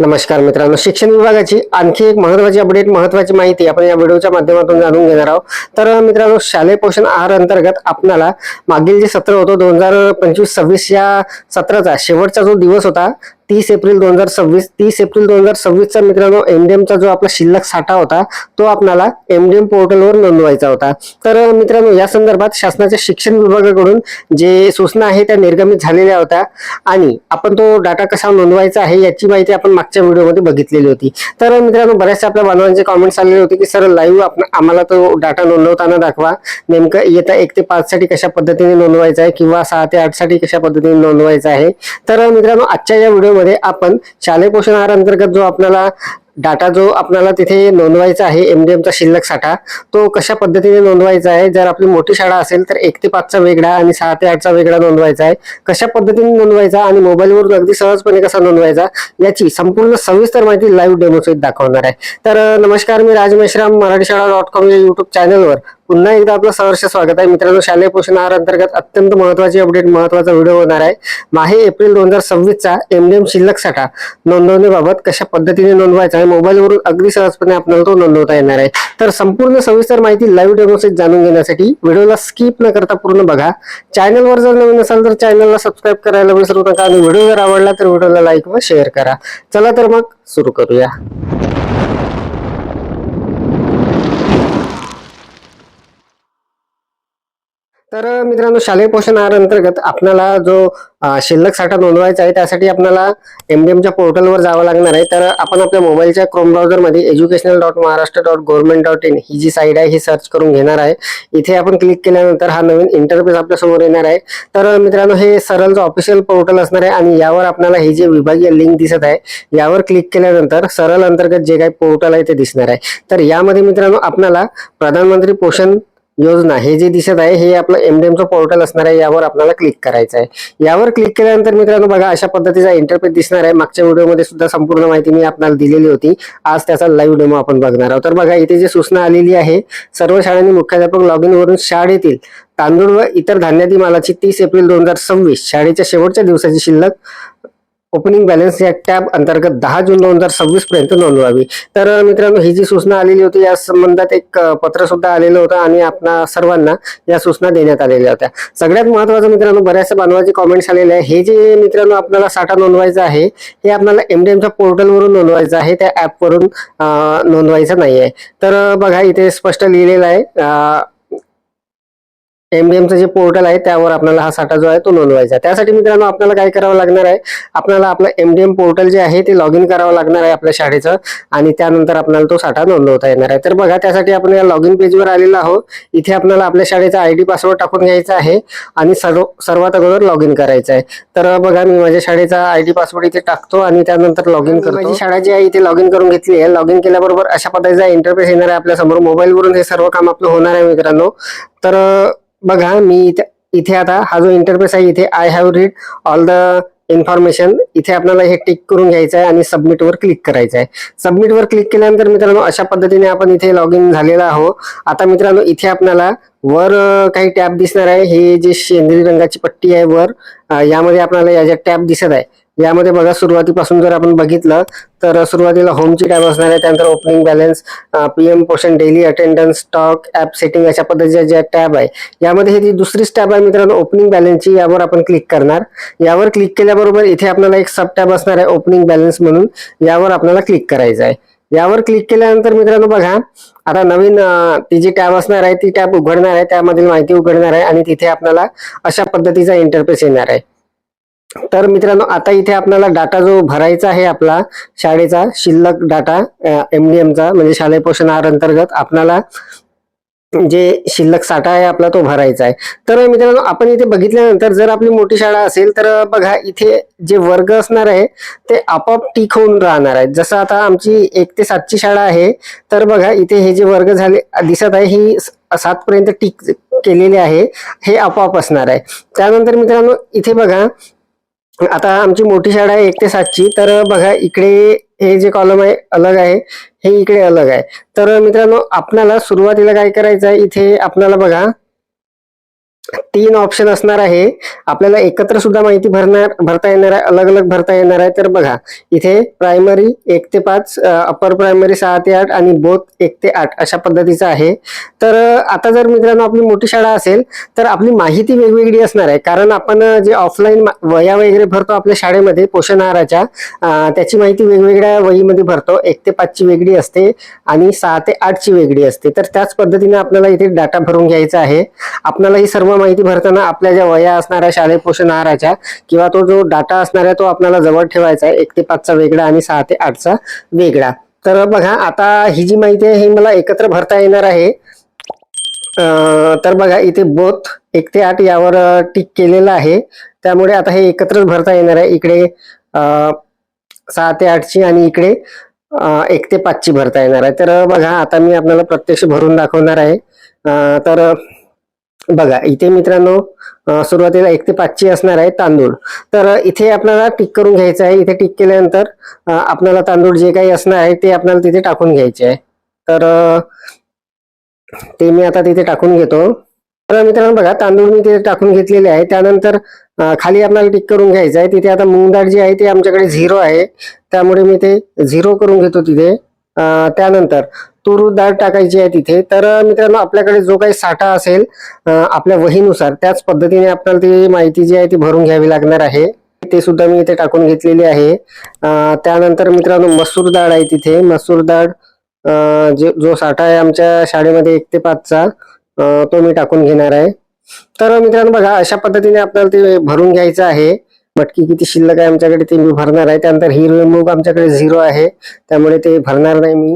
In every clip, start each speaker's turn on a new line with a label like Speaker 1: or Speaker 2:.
Speaker 1: नमस्कार मित्रांनो, शिक्षण विभागाची आणखी एक महत्त्वाची अपडेट, महत्त्वाची माहिती आपण या व्हिडिओच्या माध्यमातून जाणून घेणार आहोत. तर मित्रांनो, शालेय पोषण आहार अंतर्गत आपल्याला मागील जे सत्र होतं 2025-26 या सत्राचा शेवटचा जो दिवस होता 30 एप्रिल 2026 चा मित्रांनो एमडीएमचा जो आपला शिल्लक साठा होता तो आपल्याला एमडीएम पोर्टलवर नोंदवायचा होता. तर मित्रांनो, या संदर्भात शासनाच्या शिक्षण विभागाकडून जे सूचना आहे त्या निर्गमित झालेल्या होत्या आणि आपण तो डाटा कसा नोंदवायचा आहे याची माहिती आपण मागच्या व्हिडिओमध्ये बघितलेली होती. तर मित्रांनो, बऱ्याचशा आपल्या बांधवांचे कॉमेंट्स आलेले होते की सर लाईव्ह आम्हाला तो डाटा नोंदवताना दाखवा, नेमकं इयत्ता 1 ते 5 साठी कशा पद्धतीने नोंदवायचा आहे किंवा 6 ते 8 साठी कशा पद्धतीने नोंदवायचा आहे. तर मित्रांनो, आजच्या या व्हिडिओमध्ये आपण शालेय पोषण आहार अंतर्गत जो आपल्याला डाटा जो आपल्याला तिथे नोंदवायचा आहे एमडीएमचा शिल्लक साठा तो कशा पद्धतीने नोंदवायचा आहे. जर आपली मोठी शाळा असेल तर 1 ते 5 चा वेगळा आणि 6 ते 8 चा वेगळा नोंदवायचा आहे. कशा पद्धतीने नोंदवायचा आणि मोबाईलवरून अगदी सहजपणे कसा नोंदवायचा याची संपूर्ण सविस्तर माहिती लाईव्ह डेमो सहित दाखवणार आहे. तर नमस्कार, मी राज मेश्राम, मराठीशाळा.com या युट्यूब चॅनलवर पुन्हा एकदा आपलं सहर्ष स्वागत आहे. मित्रांनो, शालेय पोषण आहार अंतर्गत अत्यंत महत्त्वाची अपडेट, महत्त्वाचा व्हिडिओ होणार आहे. माहे एप्रिल 2026 चा एमडीएम शिल्लक साठा नोंदवण्याबाबत कशा पद्धतीने नोंदवायचा आहे मोबाईलवरून अगदी सहजपणे आपल्याला तो नोंदवता येणार आहे. तर संपूर्ण सविस्तर माहिती लाईव्ह डेमो सहित जाणून घेण्यासाठी व्हिडिओला स्किप न करता पूर्ण बघा. चॅनलवर जर नवीन असाल तर चॅनलला सबस्क्राईब करायला विसरू नका आणि व्हिडिओ जर आवडला तर व्हिडिओला लाईक व शेअर करा. चला तर मग सुरू करूया. तर मित्रांनो, शालेय पोषण आहार अंतर्गत आपल्याला जो शिल्लक साठा नोंदवायचा आहे त्यासाठी आपल्याला एमडीएमच्या पोर्टलवर जावं लागणार आहे. तर आपण आपल्या मोबाईलच्या क्रोम ब्राउझरमध्ये educational.maharashtra.government.in ही जी साईट आहे ही सर्च करून घेणार आहे. इथे आपण क्लिक केल्यानंतर हा नवीन इंटरफेस आपल्या समोर येणार आहे. तर मित्रांनो, हे सरळचं ऑफिशियल पोर्टल असणार आहे आणि यावर आपल्याला ही जी विभागीय लिंक दिसत आहे यावर क्लिक केल्यानंतर सरळ अंतर्गत जे काही पोर्टल आहे ते दिसणार आहे. तर यामध्ये मित्रांनो आपल्याला प्रधानमंत्री पोषण योजना हे जे दिसत आहे हे आपलं एमडीएमचं पोर्टल असणार आहे. यावर आपल्याला क्लिक करायचं आहे. यावर क्लिक केल्यानंतर मित्रांनो बघा अशा पद्धतीचा इंटरफेस दिसणार आहे. मागच्या व्हिडिओमध्ये सुद्धा संपूर्ण माहिती मी आपल्याला दिलेली होती. आज त्याचा लाईव्ह डेमो आपण बघणार आहोत. तर बघा इथे जी सूचना आलेली आहे, सर्व शाळांनी मुख्याध्यापक लॉग इन वरून शाळेतील तांदूळ व इतर धान्यादी मालाची 30 एप्रिल 2026 शाळेच्या शेवटच्या दिवसाची शिल्लक ओपनिंग बॅलन्स या टॅब अंतर्गत 10 जून 2026 पर्यंत नोंदवावी. तर मित्रांनो, ही जी सूचना आलेली होती या संबंधात एक पत्र सुद्धा आलेलं होतं आणि आपणा सर्वांना या सूचना देण्यात आलेल्या होत्या. सगळ्यात महत्त्वाचं मित्रांनो, बऱ्याचशा बांधवांचे कॉमेंट्स आलेले आहे. हे जे मित्रांनो आपल्याला साठा नोंदवायचा आहे हे आपल्याला एमडीएमच्या पोर्टलवरून नोंदवायचं आहे, त्या ऍपवरून नोंदवायचं नाही आहे. तर बघा इथे स्पष्ट लिहिलेलं आहे एमडीएमचं जे पोर्टल आहे त्यावर आपल्याला हा साठा जो आहे तो नोंदवायचा आहे. त्यासाठी मित्रांनो आपल्याला काय करावं लागणार आहे, आपल्याला आपलं एमडीएम पोर्टल जे आहे ते लॉग इन करावं लागणार आहे आपल्या शाळेचं आणि त्यानंतर आपल्याला तो साठा नोंदवता येणार आहे. तर बघा त्यासाठी आपण या लॉग इन पेजवर आलेलो आहोत. इथे आपल्याला आपल्या शाळेचा आयडी पासवर्ड टाकून घ्यायचा आहे आणि सर्वात अगोदर लॉग इन करायचं आहे. तर बघा मी माझ्या शाळेचा आयडी पासवर्ड इथे टाकतो आणि त्यानंतर लॉग इन करतो. माझी शाळा जी आहे इथे लॉग इन करून घेतली आहे. लॉग इन केल्याबरोबर अशा पद्धतीचा इंटरफेस येणार आहे आपल्या समोर. मोबाईलवरून हे सर्व काम आपलं होणार आहे मित्रांनो. तर बघा मी इथे आता हा जो इंटरफेस आहे इथे I have read all the information इथे आपल्याला हे टिक करून घ्यायचं आहे आणि सबमिट वर क्लिक करायचं आहे. सबमिट वर क्लिक केल्यानंतर मित्रांनो अशा पद्धतीने आपण इथे लॉग इन झालेला आहोत. आता मित्रांनो इथे आपल्याला वर काही टॅब दिसणार आहे. हे जे शेंद्री रंगाची पट्टी आहे वर यामध्ये आपल्याला या ज्या टॅब दिसत आहे यामध्ये बघा सुरुवातीपासून जर आपण बघितलं तर सुरुवातीला होमची टॅब असणार आहे, त्यानंतर ओपनिंग बॅलन्स, पीएम पोषण, daily attendance, stock, app setting अशा पद्धतीच्या ज्या टॅब आहे यामध्ये ही दुसरीच टॅब आहे मित्रांनो ओपनिंग बॅलन्सची. यावर आपण क्लिक करणार. यावर क्लिक केल्याबरोबर इथे आपल्याला एक सब टॅब असणार आहे ओपनिंग बॅलन्स म्हणून. यावर आपल्याला क्लिक करायचं आहे. यावर क्लिक केल्यानंतर मित्रांनो बघा आता नवीन ती जी टॅब असणार आहे ती टॅब उघडणार आहे, त्यामधील माहिती उघडणार आहे आणि तिथे आपल्याला अशा पद्धतीचा इंटरफेस येणार आहे. तर मित्रांनो आता इथे आपल्याला डाटा जो भरायचा आहे आपला शाळेचा शिल्लक डाटा एमडीएमचा म्हणजे शालेय पोषण आहार अंतर्गत आपल्याला जे शिल्लक साठा आहे आपला तो भरायचा आहे. तर मित्रांनो आपण इथे बघितल्यानंतर जर आपली मोठी शाळा असेल तर बघा इथे जे वर्ग असणार आहे ते आपोआप टिक होऊन राहणार आहे. जसं आता आमची 1 ते 7 ची शाळा आहे तर बघा इथे हे जे वर्ग झाले दिसत आहे ही 7 पर्यंत टिक केलेले आहे, हे आपोआप असणार आहे. त्यानंतर मित्रांनो इथे बघा आता आमची मोठी शाळा आहे 1 ते 7 ची, तर बघा इकडे हे जे कॉलम आहे अलग आहे, हे इकडे अलग आहे. तर मित्रांनो आपल्याला सुरुवातीला काय करायचं आहे इथे आपल्याला बघा तीन ऑप्शन असणार आहे. आपल्याला एकत्र सुद्धा माहिती भरता येणार आहे, अलग अलग भरता येणार आहे. तर बघा इथे प्रायमरी 1 ते 5, अपर प्रायमरी 6 ते 8 आणि बोथ 1 ते 8 अशा पद्धतीचं आहे. तर आता जर मित्रांनो आपली मोठी शाळा असेल तर आपली माहिती वेगवेगळी असणार आहे, कारण आपण जे ऑफलाईन वह्या वगैरे भरतो आपल्या शाळेमध्ये पोषण आहाराच्या, त्याची माहिती वेगवेगळ्या वहीमध्ये भरतो. 1 ते 5 ची वेगळी असते आणि 6 ते 8 ची वेगळी असते. तर त्याच पद्धतीने आपल्याला इथे डाटा भरून घ्यायचा आहे. आपल्याला ही सर्व माहिती भरताना आपल्या ज्या वह्या असणाऱ्या शालेय पोषण आहाराच्या किंवा तो जो डाटा असणार आहे तो आपल्याला जवळ ठेवायचा आहे. 1 ते 5 चा वेगळा आणि 6 ते 8 चा वेगळा. तर बघा आता ही जी माहिती आहे ही मला एकत्र भरता येणार आहे. तर बघा इथे बोथ 1 ते 8 यावर टिक केलेलं आहे, त्यामुळे आता हे एकत्रच भरता येणार आहे. इकडे 6 ते 8 ची आणि इकडे 1 ते 5 ची भरता येणार आहे. तर बघा आता मी आपल्याला प्रत्यक्ष भरून दाखवणार आहे. तर बघा इथे मित्रांनो सुरुवातीला 1 ते 5 ची असणार आहे तांदूळ. तर इथे आपल्याला टिक करून घ्यायचं आहे. इथे टिक केल्यानंतर आपल्याला तांदूळ जे काही असणार आहे ते आपल्याला तिथे टाकून घ्यायचे आहे. तर ते मी आता तिथे टाकून घेतो. तर मित्रांनो बघा तांदूळ मी तिथे टाकून घेतलेले आहे. त्यानंतर खाली आपल्याला टिक करून घ्यायचं आहे. तिथे आता मूग डाळ जी आहे ती आमच्याकडे 0 आहे, त्यामुळे मी ते 0 करून घेतो तिथे. त्यानंतर तूर डाळ टाकायची आहे तिथे. तर मित्रांनो आपल्याकडे जो काही साठा असेल आपल्या वहीनुसार त्याच पद्धतीने आपल्याला ती माहिती जी आहे ती भरून घ्यावी लागणार आहे. ते सुद्धा मी इथे टाकून घेतलेली आहे. त्यानंतर मित्रांनो मसूर डाळ आहे तिथे. मसूर डाळ जो साठा आहे आमच्या शाळेमध्ये 1 ते 5 चा तो मी टाकून घेणार आहे. तर मित्रांनो बघा अशा पद्धतीने आपल्याला ते भरून घ्यायचं आहे. मटकी किती शिल्लक आहे आमच्याकडे ते मी भरणार आहे. त्यानंतर हिरवे मूग आमच्याकडे 0 आहे, त्यामुळे ते भरणार नाही मी.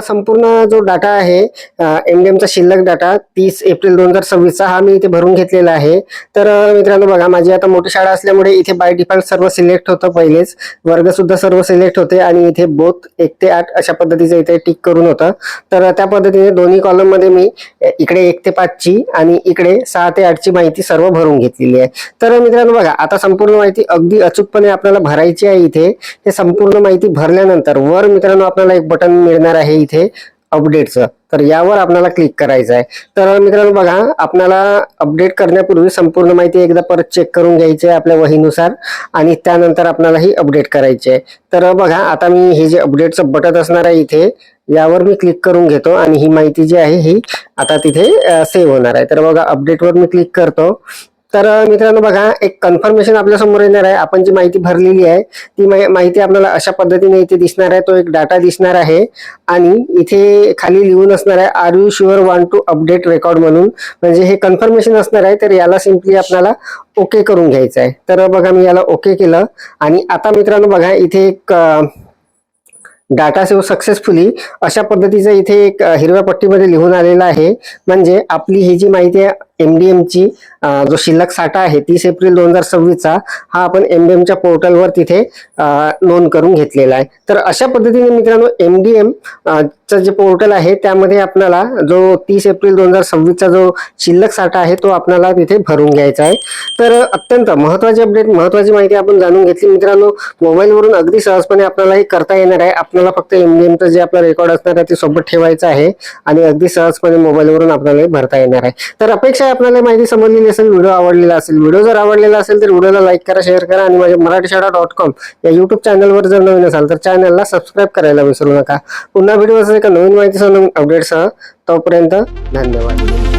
Speaker 1: संपूर्ण जो डाटा आहे एमडीएमचा शिल्लक डाटा 30 एप्रिल 2026 चा हा मी इथे भरून घेतलेला आहे. तर मित्रांनो बघा माझी आता मोठी शाळा असल्यामुळे इथे बाय डिफॉल्ट सर्व सिलेक्ट होतं, पहिलेच वर्ग सुद्धा सर्व सिलेक्ट होते आणि इथे बोथ 1 ते 8 अशा पद्धतीचं इथे टिक करून होतं. तर त्या पद्धतीने दोन्ही कॉलम मध्ये मी इकडे 1 ते 5 ची आणि इकडे 6 ते 8 ची माहिती सर्व भरून घेतलेली आहे. तर मित्रांनो बघा आता संपूर्ण माहिती अगदी अचूकपणे आपल्याला भरायची आहे. इथे हे संपूर्ण माहिती भरल्यानंतर वर मित्रांनो आपल्याला एक बटन मिळणार आहे इथे अपडेटचं. तर यावर आपल्याला क्लिक करायचं आहे. तर मित्रांनो बघा आपल्याला अपडेट करण्यापूर्वी संपूर्ण माहिती एकदा परत चेक करून घ्यायची आहे आपल्या वहीनुसार आणि त्यानंतर आपल्याला ही अपडेट करायची आहे. तर बघा आता मी हे जे अपडेटचं बटन असणार आहे इथे यावर मी क्लिक करून घेतो आणि ही माहिती जी आहे ही आता तिथे सेव्ह होणार आहे. तर बघा अपडेटवर मी क्लिक करतो. तर मित्रांनो बघा एक कन्फर्मेशन आपल्या समोर येणार आहे. आपण जी माहिती भरलेली आहे ती माहिती आपल्याला अशा पद्धतीने इथे दिसणार आहे. तो एक डाटा दिसणार आहे आणि इथे खाली लिहून असणार आहे are you sure want to update record म्हणून, म्हणजे हे कन्फर्मेशन असणार आहे. तर याला सिम्पली आपल्याला ओके करून घ्यायचं आहे. तर बघा मी याला ओके केलं आणि आता मित्रांनो बघा इथे एक डाटा सेव्ह सक्सेसफुली अशा पद्धतीचं इथे एक हिरव्या पट्टीमध्ये लिहून आलेलं आहे. म्हणजे आपली ही जी माहिती आहे एमडीएमची जो शिल्लक साठा आहे 30 एप्रिल 2026 चा हा आपण एमडीएमच्या पोर्टलवर तिथे नोंद करून घेतलेला आहे. तर अशा पद्धतीने मित्रांनो एमडीएम चं जे पोर्टल आहे त्यामध्ये आपल्याला जो 30 एप्रिल 2026 चा जो शिल्लक साठा आहे तो आपल्याला तिथे भरून घ्यायचा आहे. तर अत्यंत महत्त्वाची अपडेट, महत्त्वाची माहिती आपण जाणून घेतली मित्रांनो. मोबाईलवरून अगदी सहजपणे आपल्याला हे करता येणार आहे. आपल्याला फक्त एमडीएमचं जे आपलं रेकॉर्ड असणार आहे ते सोबत ठेवायचं आहे आणि अगदी सहजपणे मोबाईलवरून आपल्याला भरता येणार आहे. तर अपेक्षा आपल्याला माहिती समजलेली असेल, व्हिडिओ आवडलेला असेल. व्हिडिओ जर आवडलेला असेल तर व्हिडिओला लाईक करा, शेअर करा आणि माझ्या मराठीशाळा.com या युट्यूब चॅनलवर जर नवीन असाल तर चॅनलला सबस्क्राईब करायला विसरू नका. पुन्हा व्हिडिओ असेल एका नवीन माहितीसह, नवीन अपडेटसह. तोपर्यंत धन्यवाद.